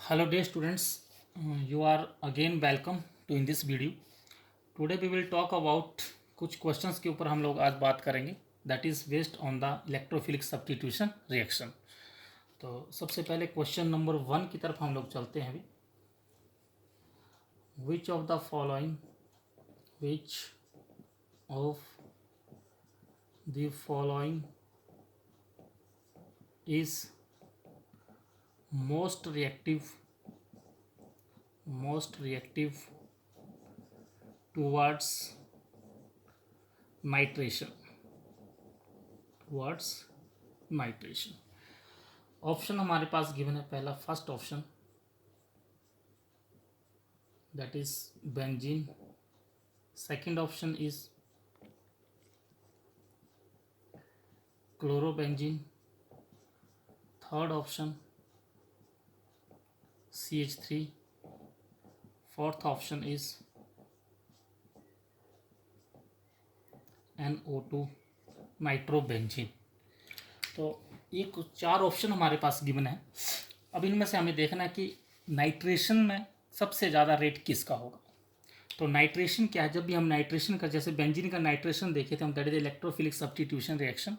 Hello dear students, you are again welcome to in this video. Today we will talk about कुछ questions के ऊपर हम लोग आज बात करेंगे that is based on the electrophilic substitution reaction. तो सबसे पहले क्वेश्चन नंबर 1 की तरफ हम लोग चलते हैं अभी। Which of the following is most reactive towards nitration option हमारे पास गिवन है। पहला first option that is benzene, second option is chlorobenzene, third option CH3, fourth option is NO2 nitrobenzene. तो ये कुछ 4 ऑप्शन हमारे पास गिवन है। अब इनमें से हमें देखना है कि नाइट्रेशन में सबसे ज़्यादा रेट किसका होगा। तो नाइट्रेशन क्या है, जब भी हम नाइट्रेशन का जैसे बेंजीन का नाइट्रेशन देखे थे हम, that is electrophilic substitution reaction.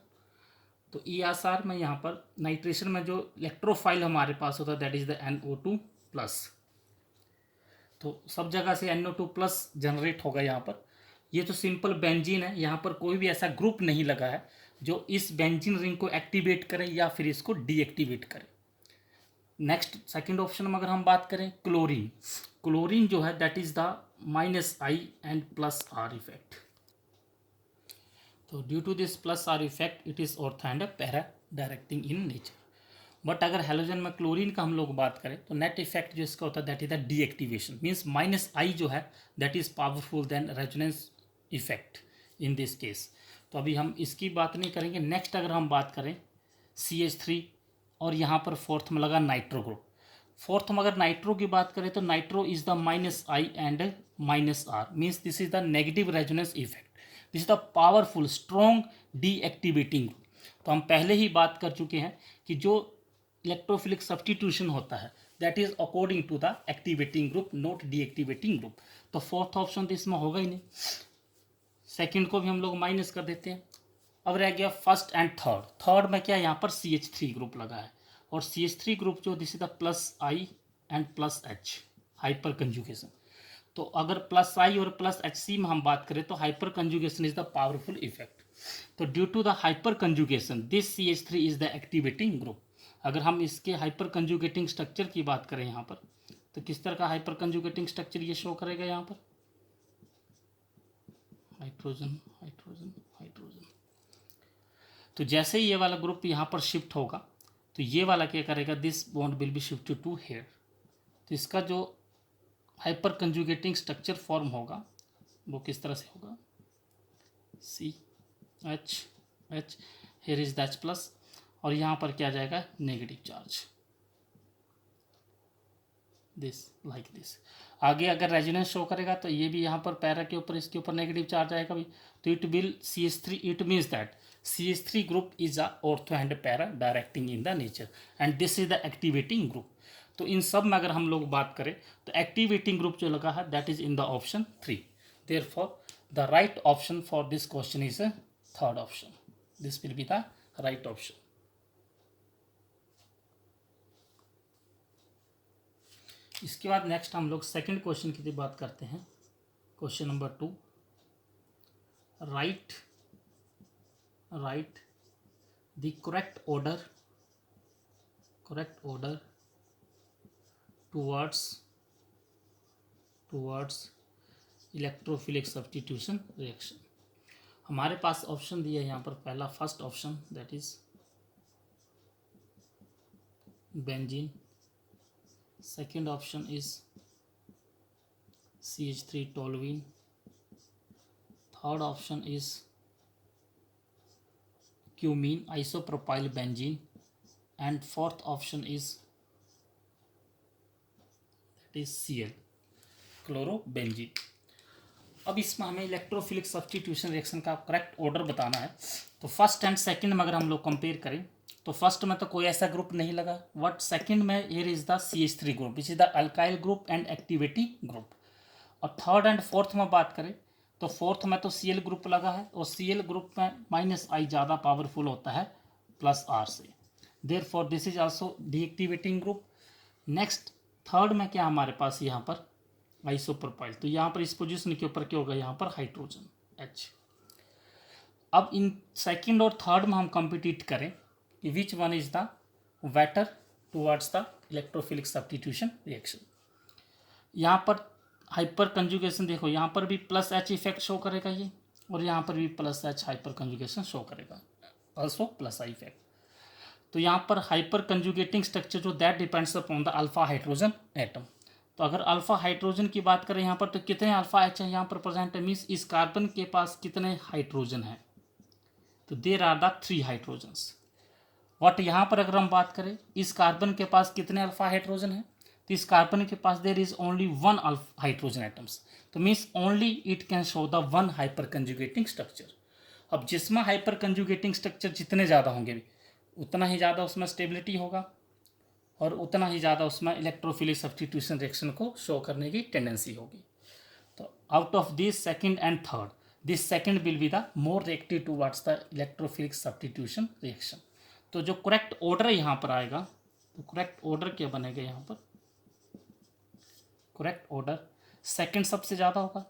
तो ESR में यहाँ पर नाइट्रेशन में जो इलेक्ट्रोफाइल हमारे पास होता है that is the NO2 plus. तो सब जगह से NO2 प्लस जनरेट होगा यहाँ पर। ये तो सिंपल बेंजीन है, यहाँ पर कोई भी ऐसा ग्रुप नहीं लगा है जो इस बेंजीन रिंग को एक्टिवेट करे या फिर इसको डीएक्टिवेट करे। नेक्स्ट सेकंड ऑप्शन में अगर हम बात करें क्लोरीन जो है that is the -I and +R effect. तो due to this +R effect it is ortho and para directing in nature. But अगर हेलोजन में क्लोरीन का हम लोग बात करें तो नेट इफेक्ट जो इसका होता है that is the deactivation, means -I जो है that is powerful than resonance effect in this case. तो अभी हम इसकी बात नहीं करेंगे। नेक्स्ट अगर हम बात करें CH3 और यहाँ पर फोर्थ में लगा नाइट्रो ग्रुप। फोर्थ में अगर नाइट्रो की बात करें तो nitro is the -I and -R, means this is the negative resonance effect, this is the powerful strong deactivating group. तो हम पहले ही बात कर चुके हैं कि जो इलेक्ट्रोफिलिक सब्स्टिट्यूशन होता है that is according to the activating group not deactivating group. तो फोर्थ ऑप्शन तो इसमें होगा ही नहीं, सेकंड को भी हम लोग माइनस कर देते हैं। अब रह गया फर्स्ट एंड थर्ड में क्या यहाँ पर CH3 ग्रुप लगा है, और CH3 ग्रुप जो this is the +I and +H hyper conjugation. तो अगर +I और +HC में हम बात करें तो hyperconjugation is the powerful effect. तो due to the hyperconjugation this CH3 is the activating group. अगर हम इसके हाइपर कंजुगेटिंग स्ट्रक्चर की बात करें यहाँ पर तो किस तरह का हाइपर कंजुगेटिंग स्ट्रक्चर ये शो करेगा यहाँ पर, हाइड्रोजन हाइड्रोजन हाइड्रोजन। तो जैसे ही ये वाला ग्रुप यहाँ पर शिफ्ट होगा तो ये वाला क्या करेगा, this bond will be shift to here. तो इसका जो हाइपर कंजुगेटिंग स्ट्रक्चर फॉर्म होगा वो किस तरह से होगा, CH हेयर इज दैच प्लस, और यहाँ पर क्या जाएगा negative charge, this like this. आगे अगर रेजोनेंस शो करेगा तो ये भी यहाँ पर पैरा के ऊपर इसके ऊपर नेगेटिव चार्ज आएगा भी। तो it will CH3, it means that CH3 group is a ortho and para directing in the nature and this is the activating group. तो इन सब में अगर हम लोग बात करें तो एक्टिवेटिंग ग्रुप जो लगा है that is in the option 3। Therefore the right option for this question is third option, this will be the right option. इसके बाद नेक्स्ट हम लोग सेकंड क्वेश्चन की बात करते हैं। Question number 2, right the correct order towards electrophilic substitution reaction. हमारे पास option दिया है यहाँ पर। पहला first option that is benzene, second option is CH3 toluene, third option is cumene isopropyl benzene, and fourth option is that is Cl chlorobenzene. अब इसमें हमें electrophilic substitution reaction का करेक्ट ऑर्डर बताना है। तो फर्स्ट एंड सेकंड में अगर हम लोग कंपेयर करें तो फर्स्ट में तो कोई ऐसा ग्रुप नहीं लगा। वट सेकंड में here is the CH3 group which is the alkyl group and activity group. और थर्ड एंड फोर्थ में बात करें तो फोर्थ में तो Cl ग्रुप लगा है और Cl ग्रुप में -I ज़्यादा पावरफुल होता है +R से, therefore this is also deactivating group. Next third में क्या हमारे पास यहाँ पर आइसोप्रोपाइल, तो यहाँ पर इस पोजीशन के ऊपर क्या होगा, यहाँ पर हाइड्रोजन H। अब इन सेकंड और थर्ड में हम कंपीट करें कि which one is the better towards the electrophilic substitution reaction. यहाँ पर हाइपर कंजुगेशन देखो, यहाँ पर भी +H इफेक्ट शो करेगा ये, और यहाँ पर भी +H हाइपर कंजुगेशन शो करेगा, ऑल्सो +I इफेक्ट। तो यहाँ पर हाइपर कंजुगेटिंग स्ट्रक्चर जो that depends upon the alpha hydrogen atom. तो अगर अल्फा हाइड्रोजन की बात करें यहाँ पर तो कितने अल्फा H है यहाँ पर प्रेजेंट है, मीन्स इस कार्बन के पास कितने हाइड्रोजन है, तो there are the 3 hydrogens. But यहाँ पर अगर हम बात करें इस कार्बन के पास कितने अल्फा हाइड्रोजन है, तो इस कार्बन के पास there is only 1 alpha hydrogen atoms, तो means only it can show the 1 hyperconjugating structure. अब जिसमें हाइपर कंजुगेटिंग स्ट्रक्चर जितने ज़्यादा होंगे उतना ही ज़्यादा उसमें स्टेबिलिटी होगा और उतना ही ज़्यादा उसमें इलेक्ट्रोफिलिक सब्स्टिट्यूशन रिएक्शन को शो करने की टेंडेंसी होगी। तो out of this second and third, this second will be the more reactive towards the electrophilic substitution reaction. तो जो करेक्ट ऑर्डर यहाँ पर आएगा, तो करेक्ट ऑर्डर क्या बनेगा यहाँ पर, करेक्ट ऑर्डर सेकंड सबसे ज़्यादा होगा,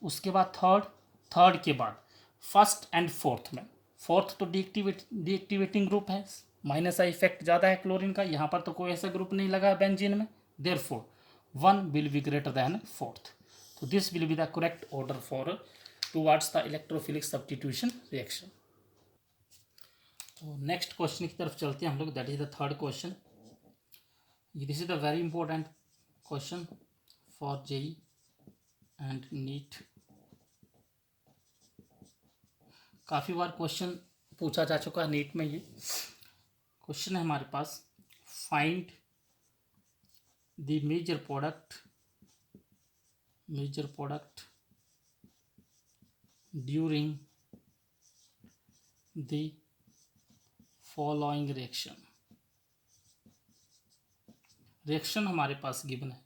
उसके बाद थर्ड, थर्ड के बाद फर्स्ट एंड फोर्थ में। फोर्थ तो डीएक्टिवेटिंग ग्रुप है, -I इफेक्ट ज़्यादा है क्लोरीन का, यहाँ पर तो कोई ऐसा ग्रुप नहीं लगा है बेंजीन में, therefore 1 will be greater than fourth. तो this will be the correct order for towards the electrophilic substitution reaction. तो नेक्स्ट क्वेश्चन की तरफ चलते हैं हम लोग, that is the third question. This is the very important question for JEE and NEET. काफ़ी बार क्वेश्चन पूछा जा चुका है नीट में। ये क्वेश्चन है हमारे पास, find the major product during the following reaction हमारे पास गिवन है।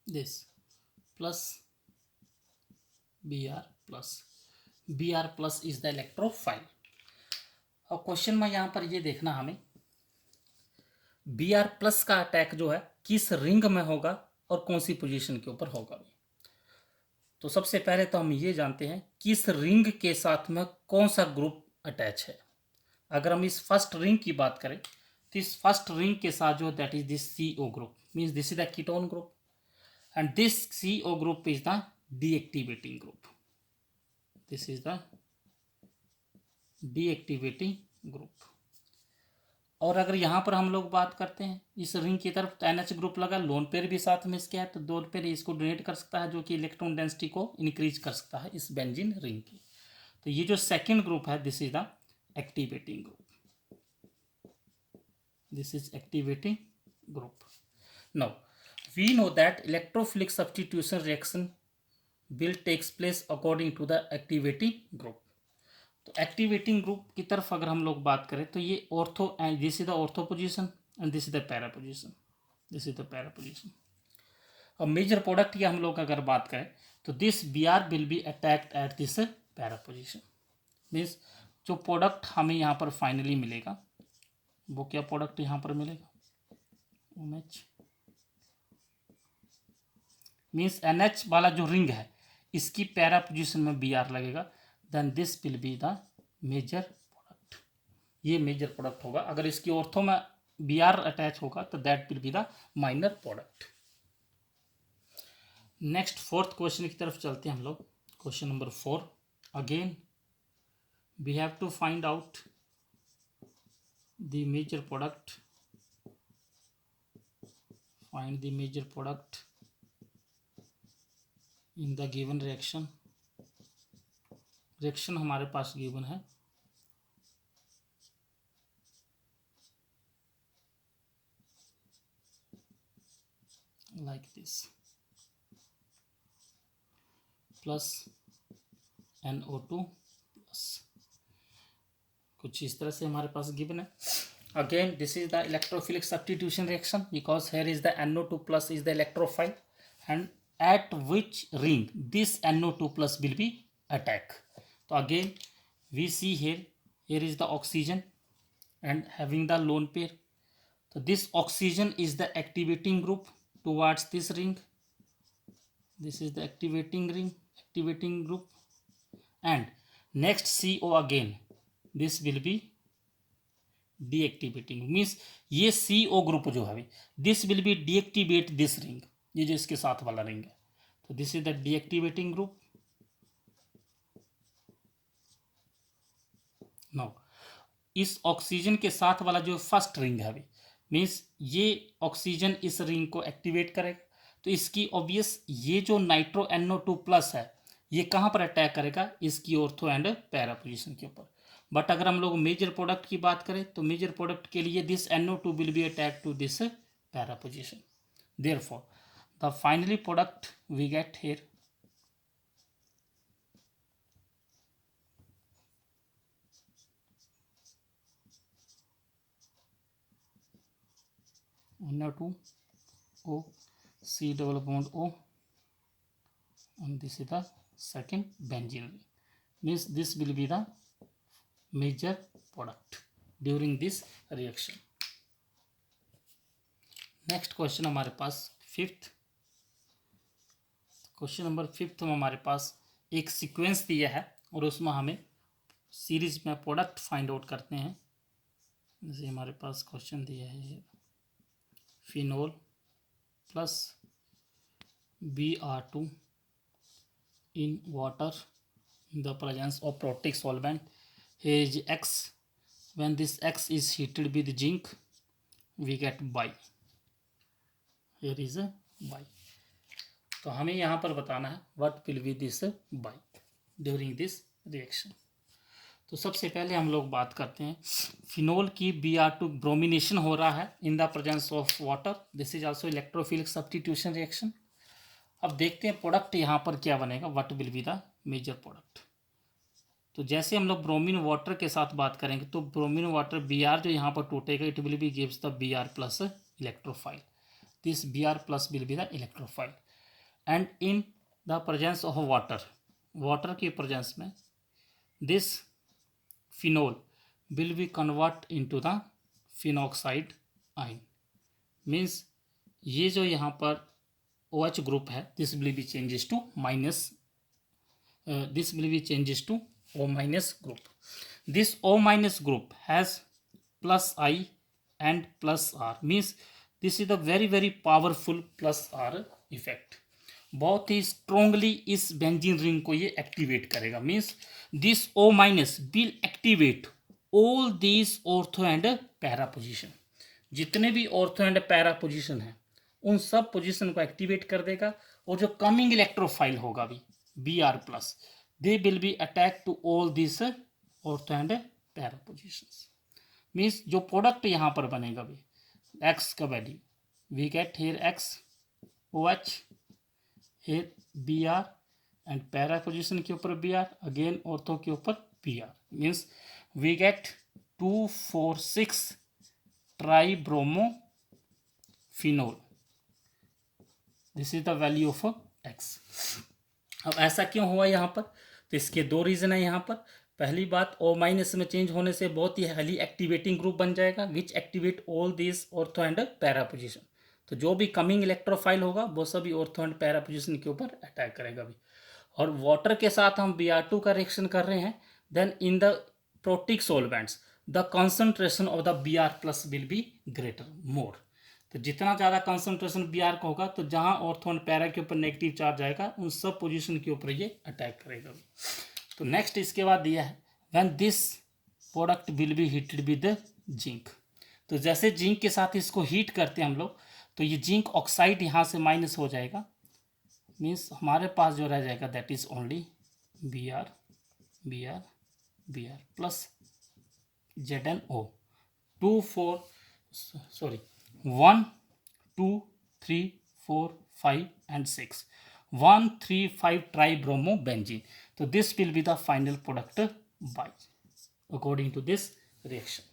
This plus Br+ is the electrophile. और क्वेश्चन में यहाँ पर ये देखना हमें Br+ का अटैक जो है किस रिंग में होगा और कौन सी पोजीशन के ऊपर होगा। तो सबसे पहले तो हम ये जानते हैं किस रिंग के साथ में कौन सा ग्रुप अटैच है। अगर हम इस फर्स्ट रिंग की बात करें तो इस फर्स्ट रिंग के साथ जो that is this CO group, means this is the ketone group and this CO group is the deactivating group. This is the deactivating group. और अगर यहाँ पर हम लोग बात करते हैं इस रिंग की तरफ, तो NH ग्रुप लगा, लोन पेयर भी साथ में इसके है, तो दो पेयर इसको डोनेट कर सकता है जो कि इलेक्ट्रॉन डेंसिटी को इंक्रीज कर सकता है इस बेंजीन रिंग की। तो ये जो सेकेंड ग्रुप है this is the activating group, this is activating group. Now we know that electrophilic substitution reaction will takes place according to the activating group। तो एक्टिवेटिंग ग्रुप की तरफ अगर हम लोग बात करें तो ये ortho, this is the ortho position and this is the para position, this is the para position. और मेजर प्रोडक्ट की हम लोग अगर बात करें तो this Br will be attacked at this para position. Means जो प्रोडक्ट हमें यहाँ पर फाइनली मिलेगा वो क्या प्रोडक्ट यहाँ पर मिलेगा, OH, मीन्स NH वाला जो रिंग है इसकी पैरा पोजीशन में Br लगेगा, then this will be the major product. ये मेजर प्रोडक्ट होगा। अगर इसकी ऑर्थो में Br अटैच होगा तो that will be the minor product. Next fourth question की तरफ चलते हैं हम लोग। Question number 4, again we have to find out the major product, find the major product in the given reaction, reaction हमारे पास गिवन है like this, plus NO2 plus, कुछ इस तरह से हमारे पास गिवन है. Again, this is the electrophilic substitution reaction because here is the NO2 plus is the electrophile, and at which ring this NO2 plus will be attack. So again we see here is the oxygen and having the lone pair. So this oxygen is the activating group towards this ring. This is the activating ring, activating group, and next CO again this will be deactivating, means ये CO group जो है this will be deactivate this ring, ये जो इसके साथ वाला ring है, तो this is the deactivating group. No, इस ऑक्सीजन के साथ वाला जो फर्स्ट रिंग है मीन्स ये ऑक्सीजन इस रिंग को एक्टिवेट करेगा, तो इसकी ऑब्वियस ये जो नाइट्रो NO2 प्लस है ये कहाँ पर अटैक करेगा, इसकी ऑर्थो एंड पैरा पोजिशन के ऊपर. बट अगर हम लोग मेजर प्रोडक्ट की बात करें तो मेजर प्रोडक्ट के लिए this NO2 will be attack to this para position. Therefore the finally product we get here NO2 O C double bond O, and this is the second benzene ring, means this will be the major product during this reaction. Next question हमारे पास fifth, question number 5 में हमारे पास एक sequence दिया है और उसमें हमें series में प्रोडक्ट फाइंड आउट करते हैं. जैसे हमारे पास क्वेश्चन दिया है phenol plus Br2 in water in the presence of protic solvent. Here is X. When this X is heated with zinc, we get Y. Here is a Y. तो हमें यहाँ पर बताना है what will be this Y during this reaction. तो सबसे पहले हम लोग बात करते हैं फिनोल की Br2 ब्रोमिनेशन हो रहा है in the presence of water. This is also electrophilic substitution reaction. अब देखते हैं प्रोडक्ट यहाँ पर क्या बनेगा, what will be the major product. तो जैसे हम लोग ब्रोमीन वाटर के साथ बात करेंगे तो ब्रोमीन वाटर Br जो यहाँ पर टूटेगा it will be gives the Br plus electrophile. This Br plus will be the electrophile, and in the presence of water, water के प्रेजेंस में this phenol will be convert into the phenoxide ion. Means ये जो यहाँ पर OH group है this will be changes to minus, this will be changes to O minus group. This O minus group has plus I and plus R, means this is the very powerful plus R effect. बहुत ही strongly इस benzene ring को ये activate करेगा. Means this O minus will activate all these ortho and para position. जितने भी ortho and para position है उन सब पोजिशन को एक्टिवेट कर देगा, और जो कमिंग इलेक्ट्रोफाइल होगा भी Br plus, they will be attacked to all these ortho and para positions. Means जो प्रोडक्ट यहाँ पर बनेगा भी X का value we get here X OH, here Br and para position के ऊपर Br, अगेन ऑर्थो के ऊपर Br, means we get 2,4,6 tribromo phenol. This is the value of X. अब ऐसा क्यों हुआ यहाँ पर, तो इसके दो रीज़न है यहाँ पर. पहली बात O माइनस में चेंज होने से बहुत ही हाईली एक्टिवेटिंग ग्रुप बन जाएगा which activate all this ortho and para position. तो जो भी कमिंग इलेक्ट्रोफाइल होगा वो सभी ऑर्थो एंड पैरा पोजिशन के ऊपर अटैक करेगा भी. और वाटर के साथ हम Br2 का रिएक्शन कर रहे हैं, then in the protic solvents the concentration of the Br plus will be greater more. तो जितना ज़्यादा कंसंट्रेशन Br का होगा तो जहाँ ऑर्थो एंड पैरा के ऊपर नेगेटिव चार्ज आएगा उन सब पोजीशन के ऊपर ये अटैक करेगा. तो नेक्स्ट इसके बाद दिया है when this product will be heated with zinc. तो जैसे जिंक के साथ इसको हीट करते हैं हम लोग तो ये जिंक ऑक्साइड यहाँ से माइनस हो जाएगा, मीन्स हमारे पास जो रह जाएगा that is only Br Br Br plus ZnO 1 2 3 4 5 and 6 1 3 5 tribromobenzene. So this will be the final product by according to this reaction.